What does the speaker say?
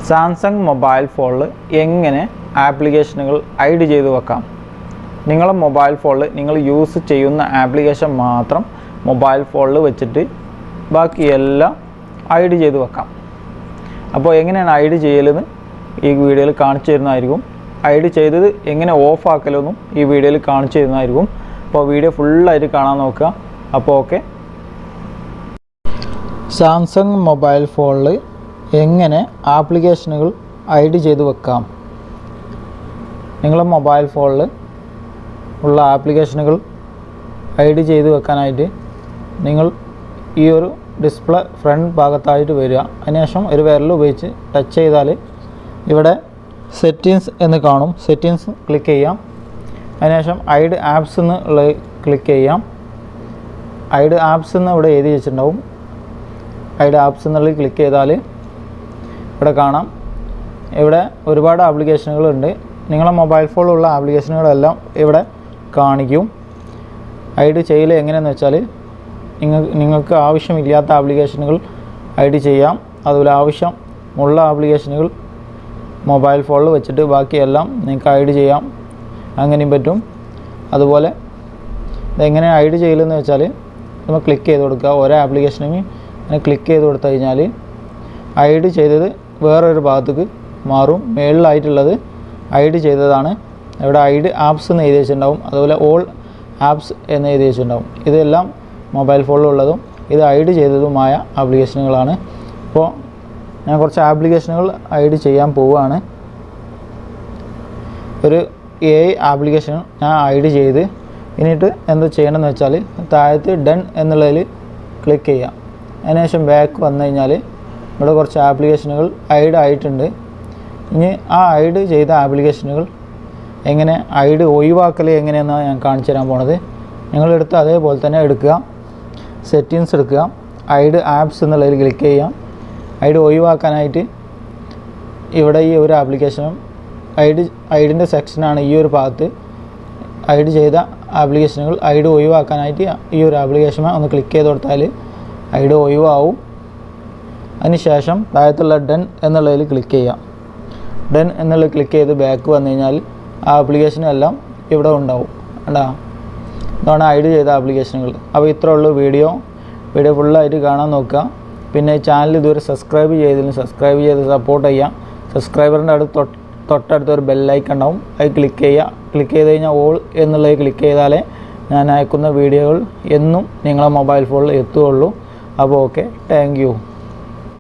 Samsung mobile ഫോണിൽ എങ്ങനെ ആപ്ലിക്കേഷനുകൾ ഹൈഡ് ചെയ്ത് വെക്കാം. നിങ്ങളുടെ മൊബൈൽ ഫോണിൽ നിങ്ങൾ യൂസ് ചെയ്യുന്ന ആപ്ലിക്കേഷൻ മാത്രം മൊബൈൽ ഫോണിൽ വെച്ചിട്ട് ബാക്കിയെല്ലാം ഹൈഡ് ചെയ്ത് വെക്കാം. അപ്പോൾ എങ്ങനെയാണ് ഹൈഡ് ചെയ്യലെന്ന് ഈ വീഡിയോയിൽ കാണിച്ചു തരുന്നതായിരിക്കും. ഹൈഡ് ചെയ്തത് എങ്ങനെ ഓഫ് ആക്കലെന്നും ഈ വീഡിയോയിൽ കാണിച്ചു തരുന്നതായിരിക്കും. അപ്പോൾ വീഡിയോ ഫുള്ളായിട്ട് കാണാൻ നോക്കുക. അപ്പോൾ ഓക്കെ, സാംസങ് മൊബൈൽ ഫോണിൽ എങ്ങനെ ആപ്ലിക്കേഷനുകൾ ഹൈഡ് ചെയ്ത് വെക്കാം. നിങ്ങളുടെ മൊബൈൽ ഫോണിൽ ഉള്ള ആപ്ലിക്കേഷനുകൾ ഹൈഡ് ചെയ്ത് വെക്കാനായിട്ട് നിങ്ങൾ ഈ ഒരു ഡിസ്പ്ലേ ഫ്രണ്ട് ഭാഗത്തായിട്ട് വരിക. അതിനുശേഷം ഒരു വിരൽ ഉപയോഗിച്ച് ടച്ച് ചെയ്താൽ ഇവിടെ സെറ്റിങ്സ് എന്ന് കാണും. സെറ്റിങ്സ് ക്ലിക്ക് ചെയ്യാം. അതിനുശേഷം ഹൈഡ് ആപ്സ് എന്നുള്ള ക്ലിക്ക് ചെയ്യാം. ഹൈഡ് ആപ്സ് എന്ന് ഇവിടെ എഴുതി വെച്ചിട്ടുണ്ടാവും. ഹൈഡ് ആപ്സ് എന്നുള്ളത് ക്ലിക്ക് ചെയ്താൽ ഇവിടെ കാണാം. ഇവിടെ ഒരുപാട് ആപ്ലിക്കേഷനുകളുണ്ട്. നിങ്ങളുടെ മൊബൈൽ ഫോണിലുള്ള ആപ്ലിക്കേഷനുകളെല്ലാം ഇവിടെ കാണിക്കും. ഹൈഡ് ചെയ്യൽ എങ്ങനെയെന്ന് വെച്ചാൽ നിങ്ങൾക്ക് ആവശ്യമില്ലാത്ത ആപ്ലിക്കേഷനുകൾ ഹൈഡ് ചെയ്യാം. അതുപോലെ ആവശ്യമുള്ള ആപ്ലിക്കേഷനുകൾ മൊബൈൽ ഫോണിൽ വെച്ചിട്ട് ബാക്കിയെല്ലാം നിങ്ങൾക്ക് ഹൈഡ് ചെയ്യാം. അങ്ങനെയും പറ്റും. അതുപോലെ ഇതെങ്ങനെ ഹൈഡ് ചെയ്യലെന്ന് വെച്ചാൽ നമ്മൾ ക്ലിക്ക് ചെയ്ത് കൊടുക്കുക. ഓരോ ആപ്ലിക്കേഷനും അങ്ങനെ ക്ലിക്ക് ചെയ്ത് കൊടുത്തു കഴിഞ്ഞാൽ ഹൈഡ് ചെയ്തത് വേറൊരു ഭാഗത്തേക്ക് മാറും. മേളിലായിട്ടുള്ളത് ഹൈഡ് ചെയ്തതാണ്. ഇവിടെ ഹൈഡ് ആപ്സ് എന്ന് എഴുതി വെച്ചിട്ടുണ്ടാവും. അതുപോലെ ഓൾ ആപ്സ് എന്ന് എഴുതി വെച്ചിട്ടുണ്ടാവും. ഇതെല്ലാം മൊബൈൽ ഫോണിലുള്ളതും ഇത് ഹൈഡ് ചെയ്തതുമായ ആപ്ലിക്കേഷനുകളാണ്. അപ്പോൾ ഞാൻ കുറച്ച് ആപ്ലിക്കേഷനുകൾ ഹൈഡ് ചെയ്യാൻ പോവുകയാണ്. ഒരു ആപ്ലിക്കേഷൻ ഞാൻ ഹൈഡ് ചെയ്ത് എന്നിട്ട് എന്താ ചെയ്യണമെന്ന് വെച്ചാൽ താഴത്ത് ഡൺ എന്നുള്ളതിൽ ക്ലിക്ക് ചെയ്യാം. അതിനുശേഷം ബാക്ക് വന്നു കഴിഞ്ഞാൽ ഇവിടെ കുറച്ച് ആപ്ലിക്കേഷനുകൾ ഹൈഡ് ആയിട്ടുണ്ട്. ഇനി ആ ഹൈഡ് ചെയ്ത ആപ്ലിക്കേഷനുകൾ എങ്ങനെ ഹൈഡ് ഒഴിവാക്കൽ എങ്ങനെയെന്നാണ് ഞാൻ കാണിച്ചു തരാൻ പോണത്. നിങ്ങളെടുത്ത് അതേപോലെ തന്നെ എടുക്കുക. സെറ്റിങ്സ് എടുക്കുക. ഹൈഡ് ആപ്സ് എന്നുള്ളതിൽ ക്ലിക്ക് ചെയ്യാം. ഹൈഡ് ഒഴിവാക്കാനായിട്ട് ഇവിടെ ഈ ഒരു ആപ്ലിക്കേഷനും ഹൈഡിൻ്റെ സെക്ഷനാണ് ഈ ഒരു ഭാഗത്ത്. ഹൈഡ് ചെയ്ത ആപ്ലിക്കേഷനുകൾ ഹൈഡ് ഒഴിവാക്കാനായിട്ട് ഈ ഒരു ആപ്ലിക്കേഷൻ ഒന്ന് ക്ലിക്ക് ചെയ്ത് കൊടുത്താൽ ഹൈഡ് ഒഴിവാവും. അതിനുശേഷം താഴത്തുള്ള ഡൺ എന്നുള്ളതിൽ ക്ലിക്ക് ചെയ്യാം. ഡൺ എന്നുള്ളത് ക്ലിക്ക് ചെയ്ത് ബാക്ക് വന്നു കഴിഞ്ഞാൽ ആ ആപ്ലിക്കേഷനെല്ലാം ഇവിടെ ഉണ്ടാവും. കണ്ടാ, ഇതാണ് ഹൈഡ് ചെയ്ത ആപ്ലിക്കേഷനുകൾ. അപ്പോൾ ഇത്രേ ഉള്ളൂ വീഡിയോ ഫുള്ളായിട്ട് കാണാൻ നോക്കുക. പിന്നെ ചാനൽ ഇതുവരെ സബ്സ്ക്രൈബ് ചെയ്തതിന് സബ്സ്ക്രൈബ് ചെയ്ത് സപ്പോർട്ട് ചെയ്യാം. സബ്സ്ക്രൈബറിൻ്റെ അടുത്ത് തൊട്ടടുത്ത് ഒരു ബെല്ലൈക്കൺ ഉണ്ടാവും. അത് ക്ലിക്ക് ചെയ്യുക. ക്ലിക്ക് ചെയ്ത് കഴിഞ്ഞാൽ ഓൾ എന്നുള്ളത് ക്ലിക്ക് ചെയ്താലേ ഞാൻ അയക്കുന്ന വീഡിയോകൾ എന്നും നിങ്ങളെ മൊബൈൽ ഫോണിൽ എത്തുകയുള്ളൂ. അപ്പോൾ ഓക്കെ, താങ്ക് യു.